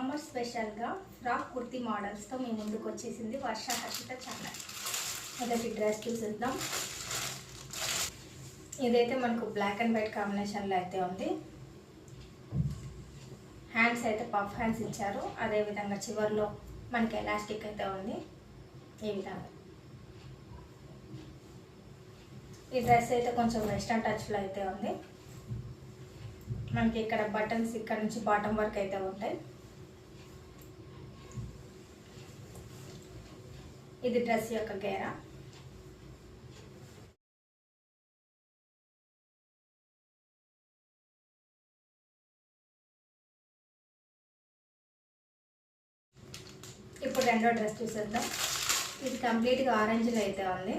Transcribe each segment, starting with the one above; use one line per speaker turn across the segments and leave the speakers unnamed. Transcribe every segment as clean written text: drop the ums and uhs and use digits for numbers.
Summer స్పెషల్గా frock kurti మోడల్స్తో మీ ముందుకు వచ్చేసింది వర్ష హర్షిత ఛానల్. మొదటి డ్రెస్ చూసేద్దాం. ఇదైతే మనకు బ్లాక్ అండ్ వైట్ కాంబినేషన్లో అయితే ఉంది. హ్యాండ్స్ అయితే పఫ్ హ్యాండ్స్ ఇచ్చారు. అదేవిధంగా చివర్లో మనకి ఎలాస్టిక్ అయితే ఉంది. ఈ విధంగా ఈ డ్రెస్ అయితే కొంచెం వెస్ట్రన్ టచ్లో అయితే ఉంది. మనకి ఇక్కడ బటన్స్ ఇక్కడ నుంచి బాటమ్ వరకు అయితే ఉంటాయి. ఇది డ్రెస్ యొక్క గేరా. ఇప్పుడు రెండో డ్రెస్ చూసేద్దాం. ఇది కంప్లీట్గా ఆరెంజ్లో అయితే ఉంది.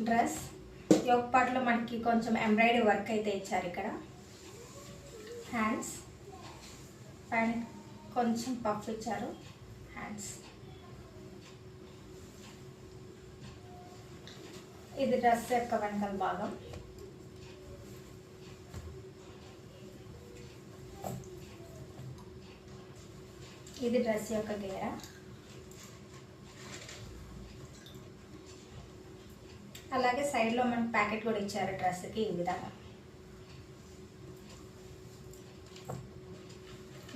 డ్రెస్ యోక్ పార్ట్లో మనకి కొంచెం ఎంబ్రాయిడరీ వర్క్ అయితే ఇచ్చారు. ఇక్కడ హ్యాండ్స్ పైన కొంచెం పఫ్ ఇచ్చారు. హ్యాండ్స్ ఇది డ్రెస్ యొక్క వెనకాల భాగం. ఇది డ్రెస్ యొక్క గేరా. అలాగే సైడ్లో మనకి ప్యాకెట్ కూడా ఇచ్చారు డ్రెస్కి. ఈ విధంగా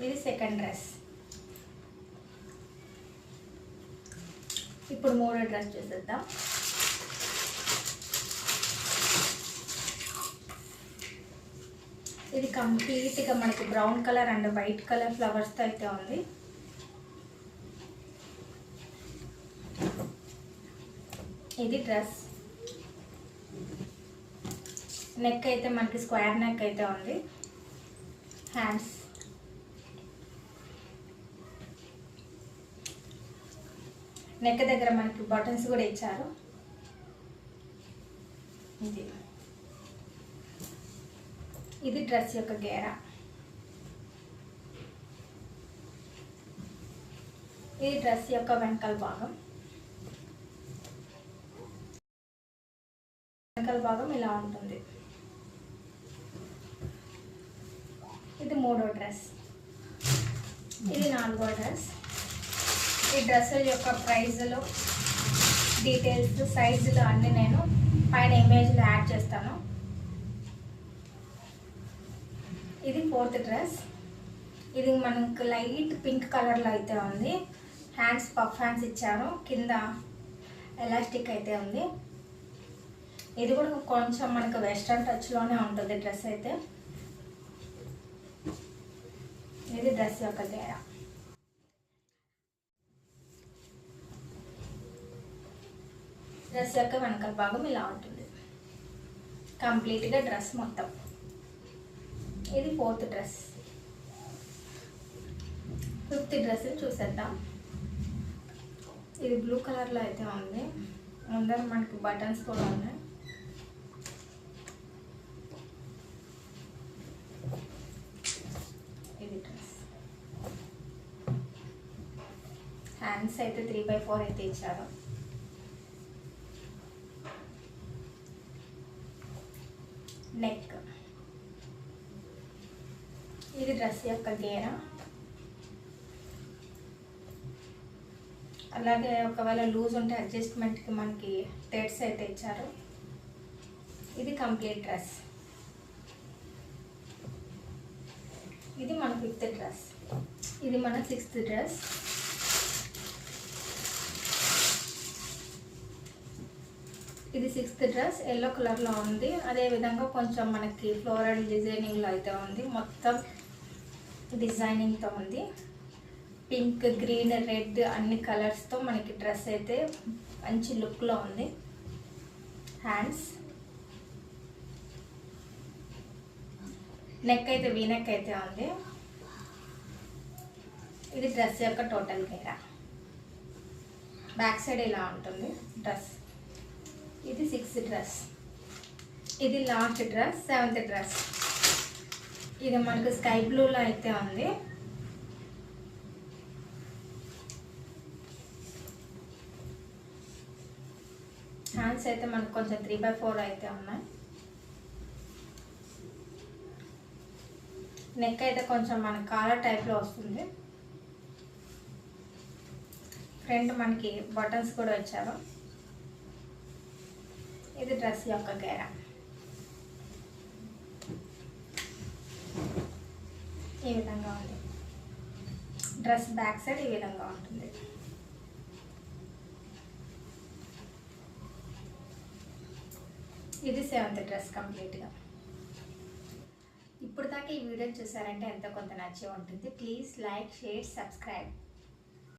ఇది సెకండ్ డ్రెస్. ఇప్పుడు మూడో డ్రెస్ చూసేద్దాం. ఇది కంప్లీట్గా మనకి brown colour and white colour ఫ్లవర్స్తో అయితే ఉంది. ఇది డ్రెస్. నెక్ అయితే మనకి స్క్వేర్ నెక్ అయితే ఉంది. హ్యాండ్స్ నెక్ దగ్గర మనకి బటన్స్ కూడా ఇచ్చారు. ఇది డ్రెస్ యొక్క గేరా. ఇది డ్రెస్ యొక్క వెనకాల భాగం. వెనకాల భాగం ఇలా ఉంటుంది. ఇది మూడో డ్రెస్. ఇది నాలుగో డ్రెస్. ఈ డ్రెస్సుల యొక్క ప్రైజులు, డీటెయిల్స్, సైజులు అన్నీ నేను పైన ఇమేజ్లో యాడ్ చేస్తాను. ఇది ఫోర్త్ డ్రెస్. ఇది మనకు లైట్ పింక్ కలర్లో అయితే ఉంది. హ్యాండ్స్ పఫ్ హ్యాండ్స్ ఇచ్చారు. కింద ఎలాస్టిక్ అయితే ఉంది. ఇది కూడా కొంచెం మనకు వెస్ట్రన్ టచ్లోనే ఉంటుంది డ్రెస్ అయితే. ఇది డ్రెస్ యొక్క గేరా. డ్రెస్ యొక్క వెనకాల భాగం ఇలా ఉంటుంది కంప్లీట్గా డ్రెస్ మొత్తం. ఇది ఫోర్త్ డ్రెస్. ఫిఫ్త్ డ్రెస్ చూసేద్దాం. ఇది బ్లూ కలర్లో అయితే ఉంది. ముందర మనకి బటన్స్ కూడా ఉన్నాయి. ఇది డ్రెస్. హ్యాండ్స్ అయితే 3/4 అయితే ఇచ్చారు. నెక్. ఇది డ్రెస్ యొక్క గేరా. అలాగే ఒకవేళ లూజ్ ఉంటే అడ్జస్ట్మెంట్కి మనకి థ్రెడ్స్ అయితే ఇచ్చారు. ఇది కంప్లీట్ డ్రెస్. ఇది మన ఫిఫ్త్ డ్రెస్. ఇది మన సిక్స్త్ డ్రెస్. ఇది సిక్స్త్ డ్రెస్. ఎల్లో కలర్లో ఉంది. అదేవిధంగా కొంచెం మనకి ఫ్లోరల్ డిజైనింగ్లో అయితే ఉంది. మొత్తం డిజైనింగ్తో ఉంది. పింక్, గ్రీన్, రెడ్ అన్ని కలర్స్తో మనకి డ్రెస్ అయితే మంచి లుక్లో ఉంది. హ్యాండ్స్. నెక్ అయితే వీ నెక్ అయితే ఉంది. ఇది డ్రెస్ యొక్క టోటల్ గేరా. బ్యాక్ సైడ్ ఇలా ఉంటుంది డ్రెస్. ఇది సిక్స్త్ డ్రెస్. ఇది లాస్ట్ డ్రెస్, సెవెంత్ డ్రెస్. ఇది మనకు స్కై బ్లూలో అయితే ఉంది. హ్యాండ్స్ అయితే మనకు కొంచెం 3/4 అయితే ఉన్నాయి. నెక్ అయితే కొంచెం మన కాలర్ టైప్లో వస్తుంది. ఫ్రంట్ మనకి బటన్స్ కూడా వచ్చారు. ఇది డ్రెస్ యొక్క గేరా. ఈ విధంగా ఉంది. డ్రెస్ బ్యాక్ సైడ్ ఈ విధంగా ఉంటుంది. ఇది 7th డ్రెస్ కంప్లీట్గా. ఇప్పుడు దాకా ఈ వీడియో చూసారంటే ఎంతో కొంత నచ్చి ఉంటుంది. Please like, share, subscribe.